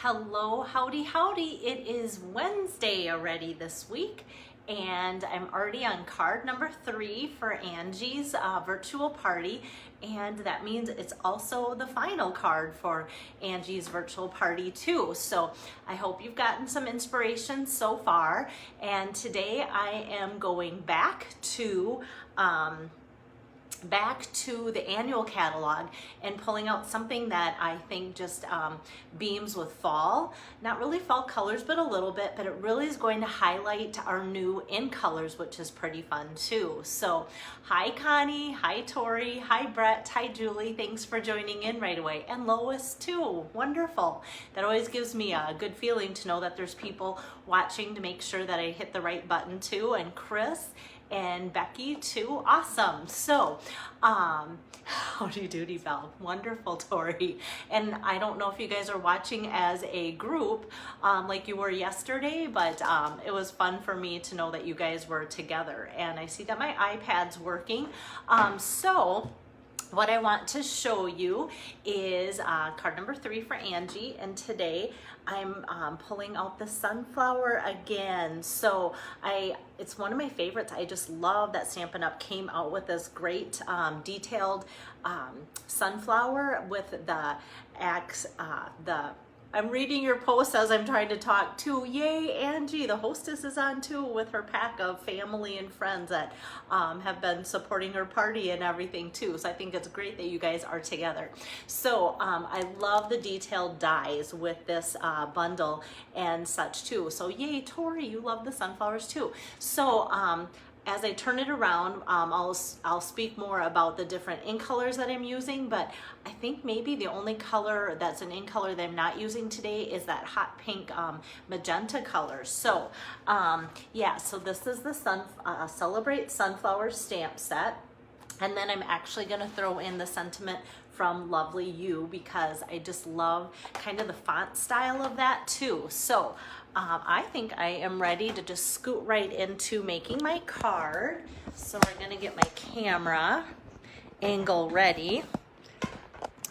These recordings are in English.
Hello, howdy, howdy. It is Wednesday already this week, and I'm already on card number 3 for Angie's virtual party, and that means it's also the final card for Angie's virtual party too. So I hope you've gotten some inspiration so far, and today I am going back to the annual catalog and pulling out something that I think just beams with fall. Not really fall colors, but a little bit, but it really is going to highlight our new in colors, which is pretty fun too. So hi Connie, hi Tori, hi Brett, hi Julie. Thanks for joining in right away. And Lois too, wonderful. That always gives me a good feeling to know that there's people watching to make sure that I hit the right button too. And Chris and Becky too, awesome. So howdy doody Bell, wonderful Tori. And I don't know if you guys are watching as a group like you were yesterday, but it was fun for me to know that you guys were together. And I see that my iPad's working. So what I want to show you is card number 3 for Angie, and today I'm pulling out the sunflower again. So it's one of my favorites. I just love that Stampin' Up! Came out with this great detailed sunflower with I'm reading your post as I'm trying to talk too. Yay, Angie, the hostess is on too with her pack of family and friends that have been supporting her party and everything too. So I think it's great that you guys are together. So I love the detailed dies with this bundle and such too. So yay, Tori, you love the sunflowers too. So as I turn it around, I'll speak more about the different ink colors that I'm using, but I think maybe the only color that's an ink color that I'm not using today is that hot pink magenta color. So yeah, so this is the Celebrate Sunflower stamp set. And then I'm actually gonna throw in the sentiment from Lovely You because I just love kind of the font style of that too. So I think I am ready to just scoot right into making my card. So we're gonna get my camera angle ready.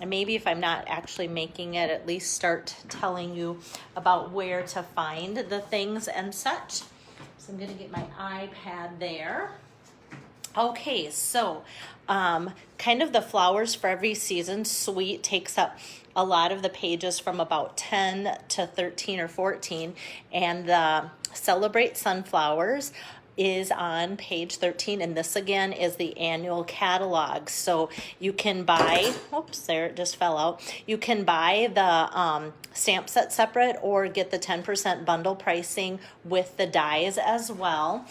And maybe if I'm not actually making it, at least start telling you about where to find the things and such. So I'm gonna get my iPad there. Okay, so kind of the flowers for every season suite takes up a lot of the pages from about 10 to 13 or 14, and the Celebrate Sunflowers is on page 13, and this again is the annual catalog. So you can buy, oops, there it just fell out. You can buy the stamp set separate or get the 10% bundle pricing with the dies as well.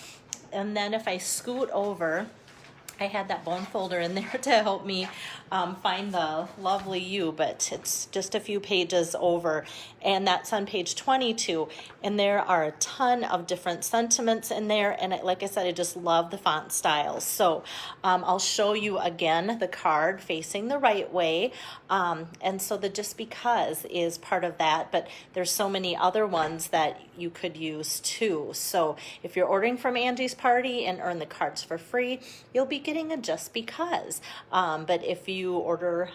And then if I scoot over, I had that bone folder in there to help me find the Lovely You, but it's just a few pages over, and that's on page 22, and there are a ton of different sentiments in there, and like I said, I just love the font styles. So I'll show you again the card facing the right way, and so the Just Because is part of that, but there's so many other ones that you could use too. So if you're ordering from Angie's Party and earn the cards for free, you'll be getting a Just Because. But if you order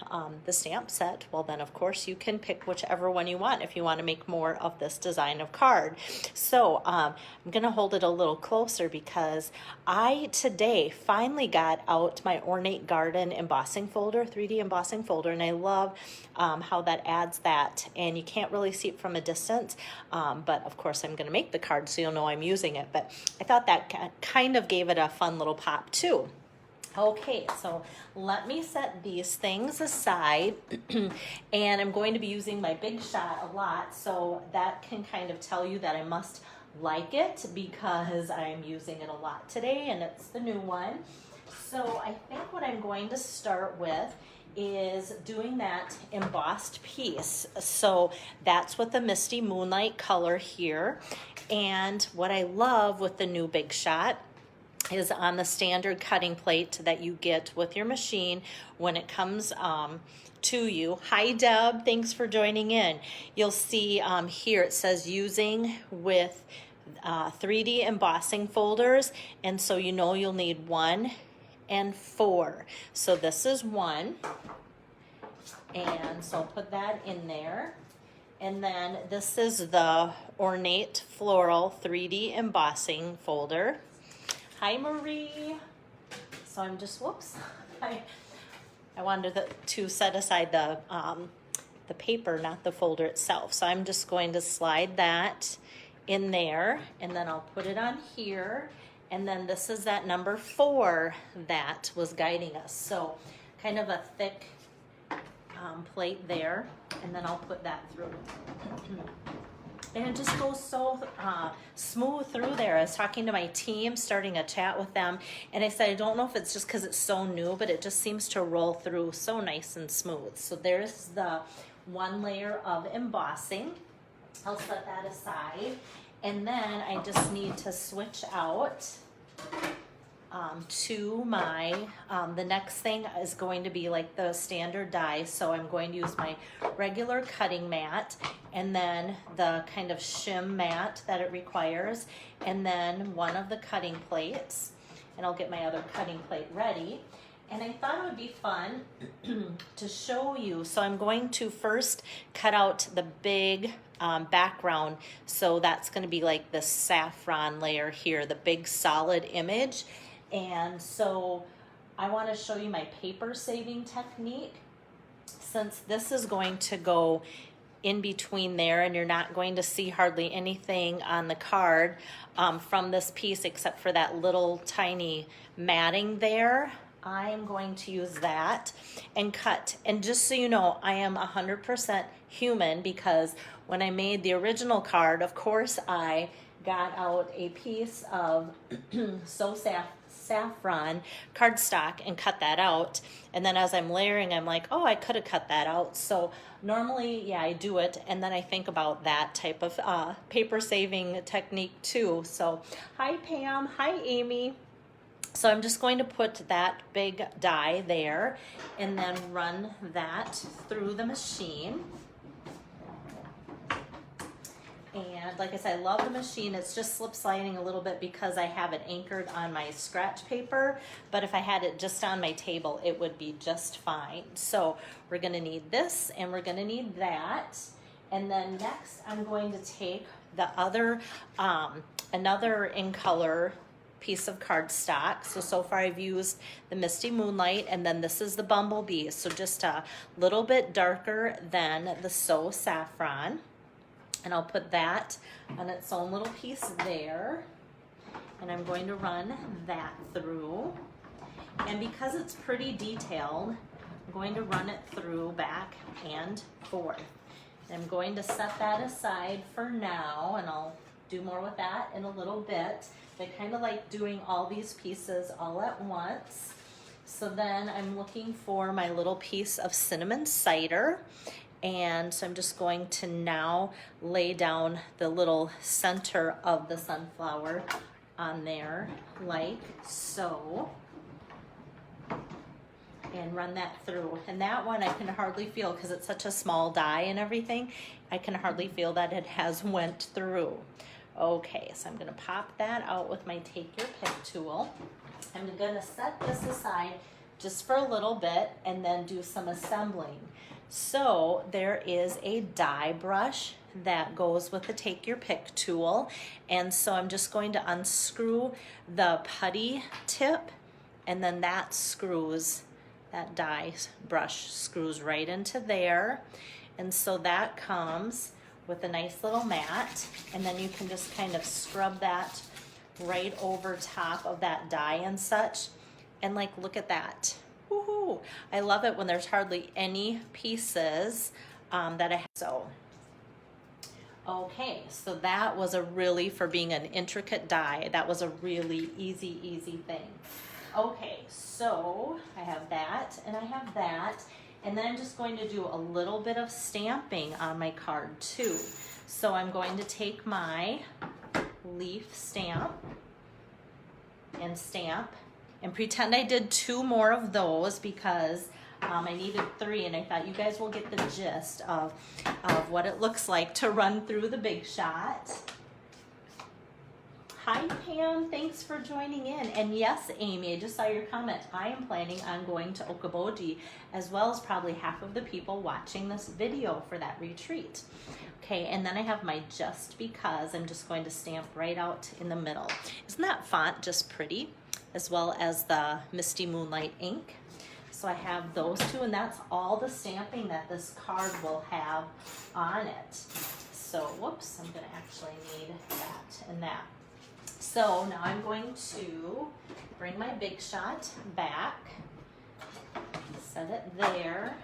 the stamp set, well then of course you can pick whichever one you want if you want to make more of this design of card. So I'm going to hold it a little closer because I today finally got out my Ornate Garden embossing folder, 3D embossing folder, and I love how that adds that, and you can't really see it from a distance, but of course I'm going to make the card so you'll know I'm using it, but I thought that kind of gave it a fun little pop too. Okay, so let me set these things aside, and I'm going to be using my Big Shot a lot, so that can kind of tell you that I must like it because I'm using it a lot today, and it's the new one. So I think what I'm going to start with is doing that embossed piece. So that's with the Misty Moonlight color here, and what I love with the new Big Shot is on the standard cutting plate that you get with your machine when it comes to you. Hi Deb, thanks for joining in. You'll see here it says using with 3D embossing folders, and so you know you'll need 1 and 4. So this is 1, and so I'll put that in there. And then this is the Ornate Floral 3D Embossing folder. Hi, Marie. So I'm just, whoops. I wanted to set aside the paper, not the folder itself. So I'm just going to slide that in there, and then I'll put it on here. And then this is that number 4 that was guiding us. So kind of a thick plate there, and then I'll put that through. And it just goes so smooth through there. I was talking to my team, starting a chat with them, and I said, I don't know if it's just because it's so new, but it just seems to roll through so nice and smooth. So there's the 1 layer of embossing. I'll set that aside. And then I just need to switch out to my, the next thing is going to be like the standard die. So I'm going to use my regular cutting mat, and then the kind of shim mat that it requires, and then one of the cutting plates, and I'll get my other cutting plate ready. And I thought it would be fun to show you. So I'm going to first cut out the big background. So that's going to be like the saffron layer here, the big solid image. And so I want to show you my paper saving technique. Since this is going to go in between there, and you're not going to see hardly anything on the card from this piece except for that little tiny matting there, I am going to use that and cut. And just so you know, I am 100% human, because when I made the original card, of course, I got out a piece of saffron cardstock and cut that out. And then as I'm layering, I'm like, oh, I could have cut that out. So normally, yeah, I do it. And then I think about that type of paper saving technique too. So hi, Pam. Hi, Amy. So I'm just going to put that big die there and then run that through the machine. And like I said, I love the machine. It's just slip sliding a little bit because I have it anchored on my scratch paper. But if I had it just on my table, it would be just fine. So we're going to need this, and we're going to need that. And then next, I'm going to take the other, another in color piece of cardstock. So far I've used the Misty Moonlight, and then this is the Bumblebee. So just a little bit darker than the So Saffron. And I'll put that on its own little piece there. And I'm going to run that through. And because it's pretty detailed, I'm going to run it through back and forth. And I'm going to set that aside for now, and I'll do more with that in a little bit. I kind of like doing all these pieces all at once. So then I'm looking for my little piece of cinnamon cider. And so I'm just going to now lay down the little center of the sunflower on there like so. And run that through. And that one I can hardly feel, because it's such a small die and everything, I can hardly feel that it has went through. Okay, so I'm going to pop that out with my Take Your Pick tool. I'm going to set this aside just for a little bit and then do some assembling. So there is a die brush that goes with the Take Your Pick tool. And so I'm just going to unscrew the putty tip, and then that screws, that die brush screws right into there. And so that comes with a nice little mat, and then you can just kind of scrub that right over top of that die and such. And like, look at that. Woohoo! I love it when there's hardly any pieces that I have. So, okay, so that was a really, for being an intricate die, that was a really easy thing. Okay, so I have that and I have that. And then I'm just going to do a little bit of stamping on my card too. So I'm going to take my leaf stamp and stamp and pretend I did 2 more of those, because I needed 3, and I thought you guys will get the gist of what it looks like to run through the Big Shot. Hi Pam, thanks for joining in. And yes, Amy, I just saw your comment. I am planning on going to Okoboji, as well as probably half of the people watching this video for that retreat. Okay, and then I have my Just Because. I'm just going to stamp right out in the middle. Isn't that font just pretty? As well as the Misty Moonlight ink. So I have those two, and that's all the stamping that this card will have on it. So, whoops, I'm gonna actually need that and that. So now I'm going to bring my Big Shot back, set it there,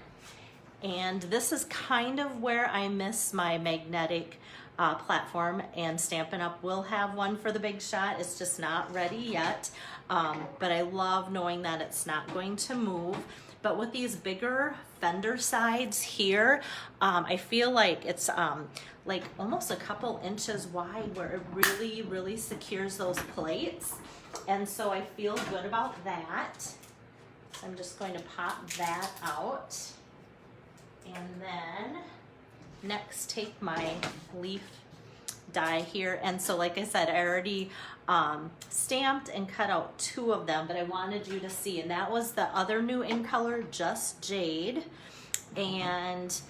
and this is kind of where I miss my magnetic platform, and Stampin' Up! Will have one for the Big Shot. It's just not ready yet, but I love knowing that it's not going to move. But with these bigger fender sides here, I feel like it's like almost a couple inches wide, where it really, really secures those plates. And so I feel good about that. So I'm just going to pop that out. And then next take my leaf die here. And so like I said, I already stamped and cut out 2 of them, but I wanted you to see, and that was the other new in color, Just Jade, and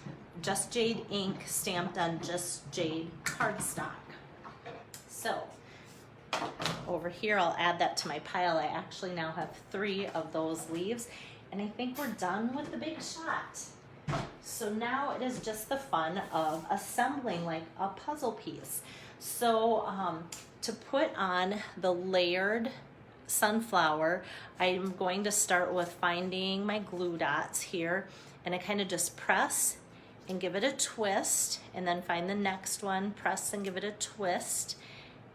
Just Jade ink stamped on Just Jade cardstock. So over here, I'll add that to my pile. I actually now have 3 of those leaves, and I think we're done with the Big Shot. So now it is just the fun of assembling like a puzzle piece. So to put on the layered sunflower, I'm going to start with finding my glue dots here, and I kind of just press and give it a twist, and then find the next one, press and give it a twist,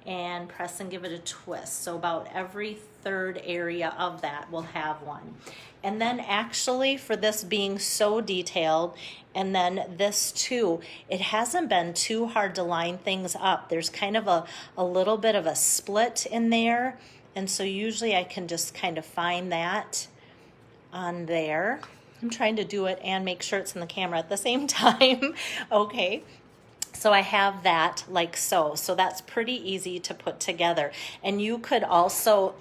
and press and give it a twist. So about every 3rd area of that will have one. And then actually, for this being so detailed, and then this too, it hasn't been too hard to line things up. There's kind of a little bit of a split in there, and so usually I can just kind of find that on there. I'm trying to do it and make sure it's in the camera at the same time. Okay. So I have that like so. So that's pretty easy to put together. And you could also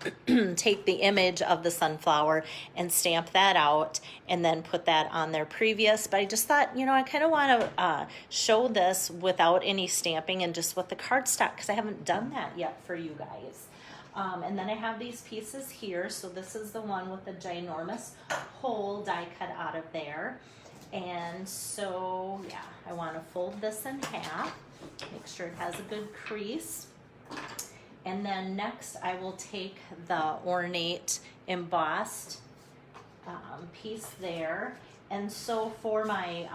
take the image of the sunflower and stamp that out and then put that on there previous. But I just thought, you know, I kind of want to show this without any stamping and just with the cardstock, because I haven't done that yet for you guys. And then I have these pieces here. So this is the one with the ginormous hole die cut out of there. And so, yeah, I want to fold this in half, make sure it has a good crease. And then next I will take the ornate embossed piece there. And so for my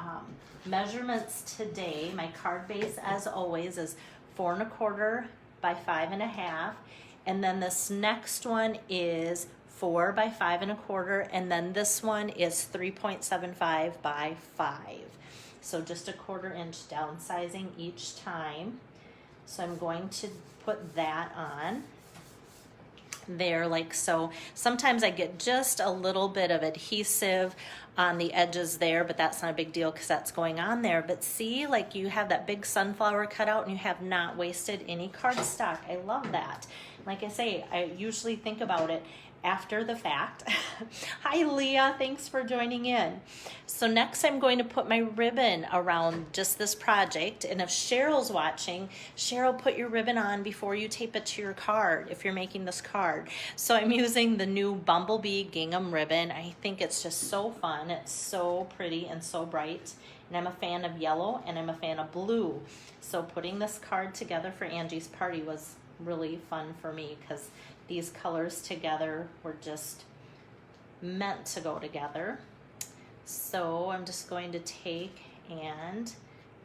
measurements today, my card base, as always, is 4 1/4 by 5 1/2. And then this next one is 4 by 5 1/4, and then this one is 3.75 by 5. So just a 1/4 inch downsizing each time. So I'm going to put that on there like so. Sometimes I get just a little bit of adhesive on the edges there, but that's not a big deal because that's going on there. But see, like you have that big sunflower cut out and you have not wasted any cardstock. I love that. Like I say, I usually think about it after the fact. Hi Leah, thanks for joining in. So next I'm going to put my ribbon around just this project, and if Cheryl's watching, Cheryl, put your ribbon on before you tape it to your card if you're making this card. So I'm using the new Bumblebee gingham ribbon. I think it's just so fun. It's so pretty and so bright, and I'm a fan of yellow and I'm a fan of blue. So putting this card together for Angie's party was really fun for me because these colors together were just meant to go together. So I'm just going to take and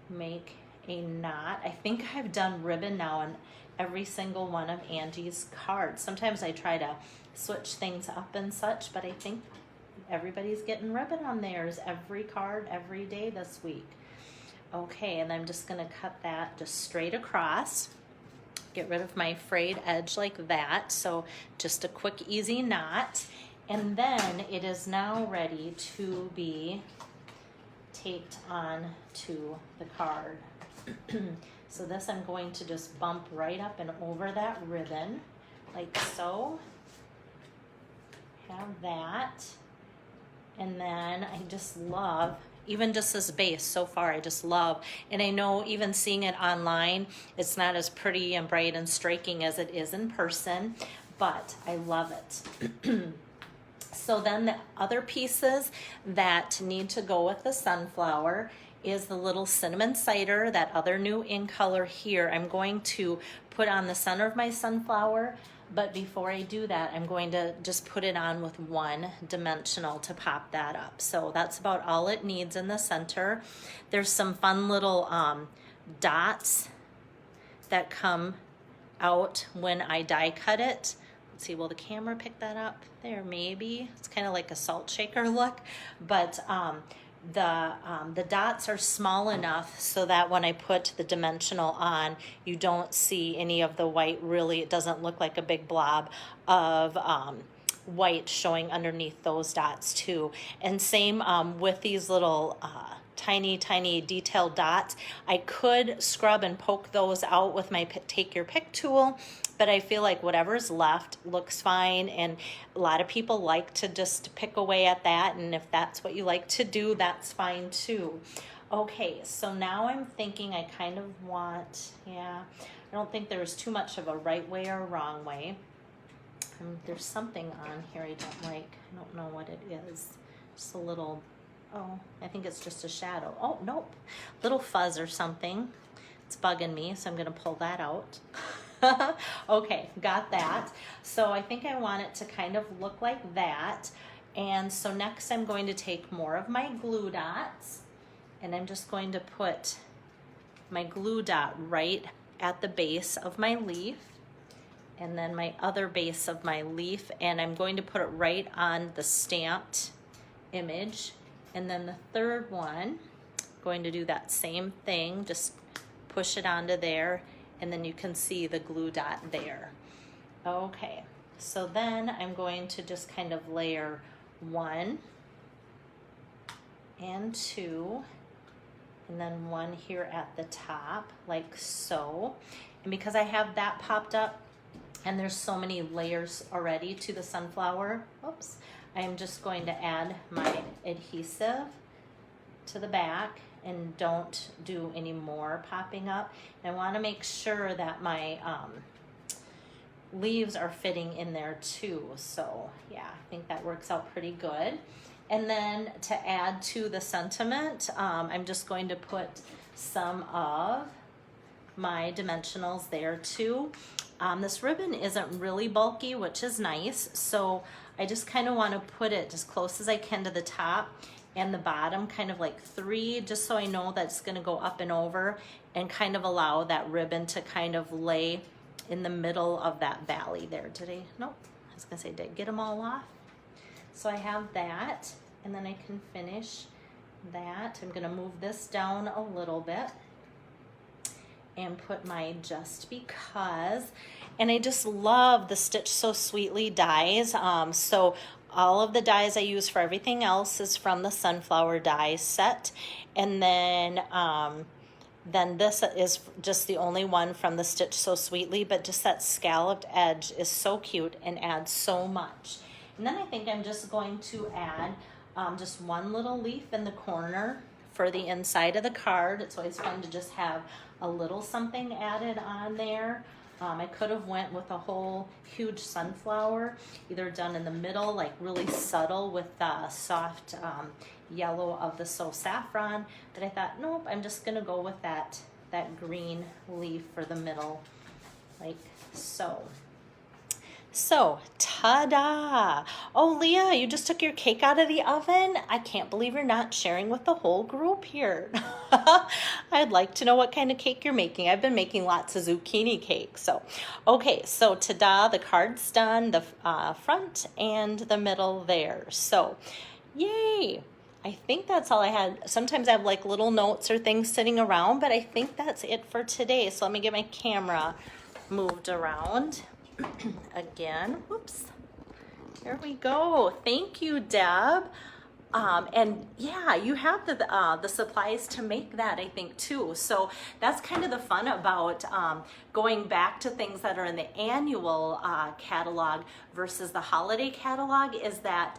make a knot. I think I've done ribbon now on every single one of Angie's cards. Sometimes I try to switch things up and such, but I think everybody's getting ribbon on theirs every card every day this week. Okay, and I'm just gonna cut that just straight across. Get rid of my frayed edge like that. So just a quick, easy knot. And then it is now ready to be taped on to the card. So this I'm going to just bump right up and over that ribbon, like so. Have that. And then I just love, even just this base so far, I just love. And I know even seeing it online, it's not as pretty and bright and striking as it is in person, but I love it. So then the other pieces that need to go with the sunflower is the little cinnamon cider, that other new in color here. I'm going to put on the center of my sunflower, but before I do that, I'm going to just put it on with one dimensional to pop that up. So that's about all it needs in the center. There's some fun little dots that come out when I die cut it. Let's see, will the camera pick that up? There, maybe. It's kind of like a salt shaker look, but the dots are small enough so that when I put the dimensional on, you don't see any of the white. Really, it doesn't look like a big blob of white showing underneath those dots too. And same with these little tiny detailed dots. I could scrub and poke those out with my take your pick tool, but I feel like whatever's left looks fine, and a lot of people like to just pick away at that, and if that's what you like to do, that's fine too. Okay, so now I'm thinking I kind of want, I don't think there's too much of a right way or wrong way. There's something on here I don't like. I don't know what it is. Just a little, I think it's just a shadow. Oh, nope. Little fuzz or something. It's bugging me, so I'm gonna pull that out. Okay, got that. So I think I want it to kind of look like that. And so next I'm going to take more of my glue dots, and I'm just going to put my glue dot right at the base of my leaf, and then my other base of my leaf, and I'm going to put it right on the stamped image. And then the third one, going to do that same thing, just push it onto there, and then you can see the glue dot there. Okay, so then I'm going to just kind of layer 1 and 2, and then 1 here at the top, like so. And because I have that popped up, and there's so many layers already to the sunflower, oops, I'm just going to add my adhesive to the back, and don't do any more popping up. And I want to make sure that my leaves are fitting in there too. So yeah, I think that works out pretty good. And then to add to the sentiment, I'm just going to put some of my dimensionals there too. This ribbon isn't really bulky, which is nice. So I just kind of want to put it as close as I can to the top and the bottom, kind of like 3, just so I know that it's going to go up and over, and kind of allow that ribbon to kind of lay in the middle of that valley there. Nope, I was going to say, did I get them all off? So I have that, and then I can finish that. I'm going to move this down a little bit and put my Just Because. And I just love the Stitch So Sweetly dies. So all of the dies I use for everything else is from the Sunflower Die set. And then this is just the only one from the Stitch So Sweetly, but just that scalloped edge is so cute and adds so much. And then I think I'm just going to add just one little leaf in the corner for the inside of the card. It's always fun to just have a little something added on there. I could have went with a whole huge sunflower, either done in the middle, like really subtle with the soft yellow of the So Saffron, but I thought, nope, I'm just gonna go with that green leaf for the middle, like so. So, ta-da! Oh, Leah, you just took your cake out of the oven? I can't believe you're not sharing with the whole group here. I'd like to know what kind of cake you're making. I've been making lots of zucchini cake. So, okay, so ta-da, the card's done, the front and the middle there. So, yay! I think that's all I had. Sometimes I have like little notes or things sitting around, but I think that's it for today. So let me get my camera moved around. Again, whoops, there we go. Thank you, Deb. And yeah, you have the supplies to make that, I think, too. So that's kind of the fun about going back to things that are in the annual catalog versus the holiday catalog, is that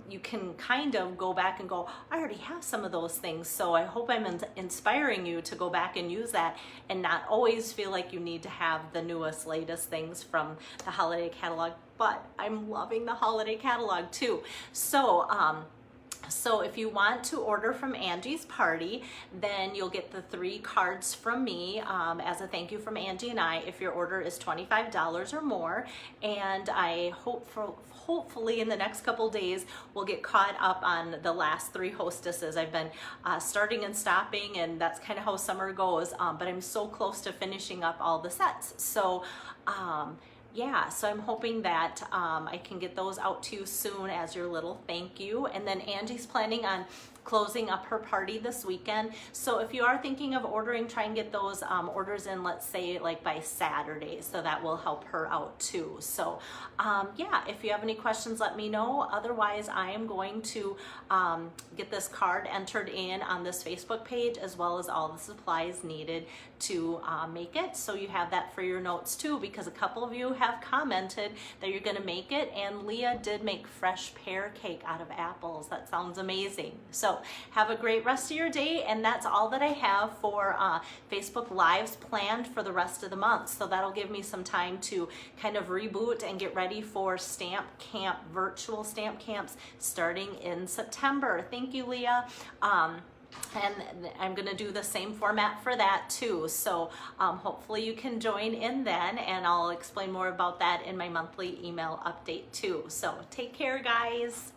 you can kind of go back and go, I already have some of those things. So I hope I'm inspiring you to go back and use that and not always feel like you need to have the newest, latest things from the holiday catalog. But I'm loving the holiday catalog too. So if you want to order from Angie's Party, then you'll get the 3 cards from me as a thank you from Angie and I if your order is $25 or more. And I hopefully in the next couple days we'll get caught up on the last 3 hostesses. I've been starting and stopping, and that's kind of how summer goes, but I'm so close to finishing up all the sets. So yeah, so I'm hoping that I can get those out to you soon as your little thank you. And then Angie's planning on closing up her party this weekend. So if you are thinking of ordering, try and get those orders in, let's say like by Saturday, so that will help her out too. So yeah, if you have any questions, let me know. Otherwise, I am going to get this card entered in on this Facebook page, as well as all the supplies needed to make it. So you have that for your notes too, because a couple of you have commented that you're gonna make it, and Leah did make fresh pear cake out of apples. That sounds amazing. So have a great rest of your day, and that's all that I have for Facebook Lives planned for the rest of the month. So that'll give me some time to kind of reboot and get ready for Stamp Camp, virtual Stamp Camps starting in September. Thank you, Leah. And I'm going to do the same format for that too. So hopefully you can join in then, and I'll explain more about that in my monthly email update too. So take care, guys.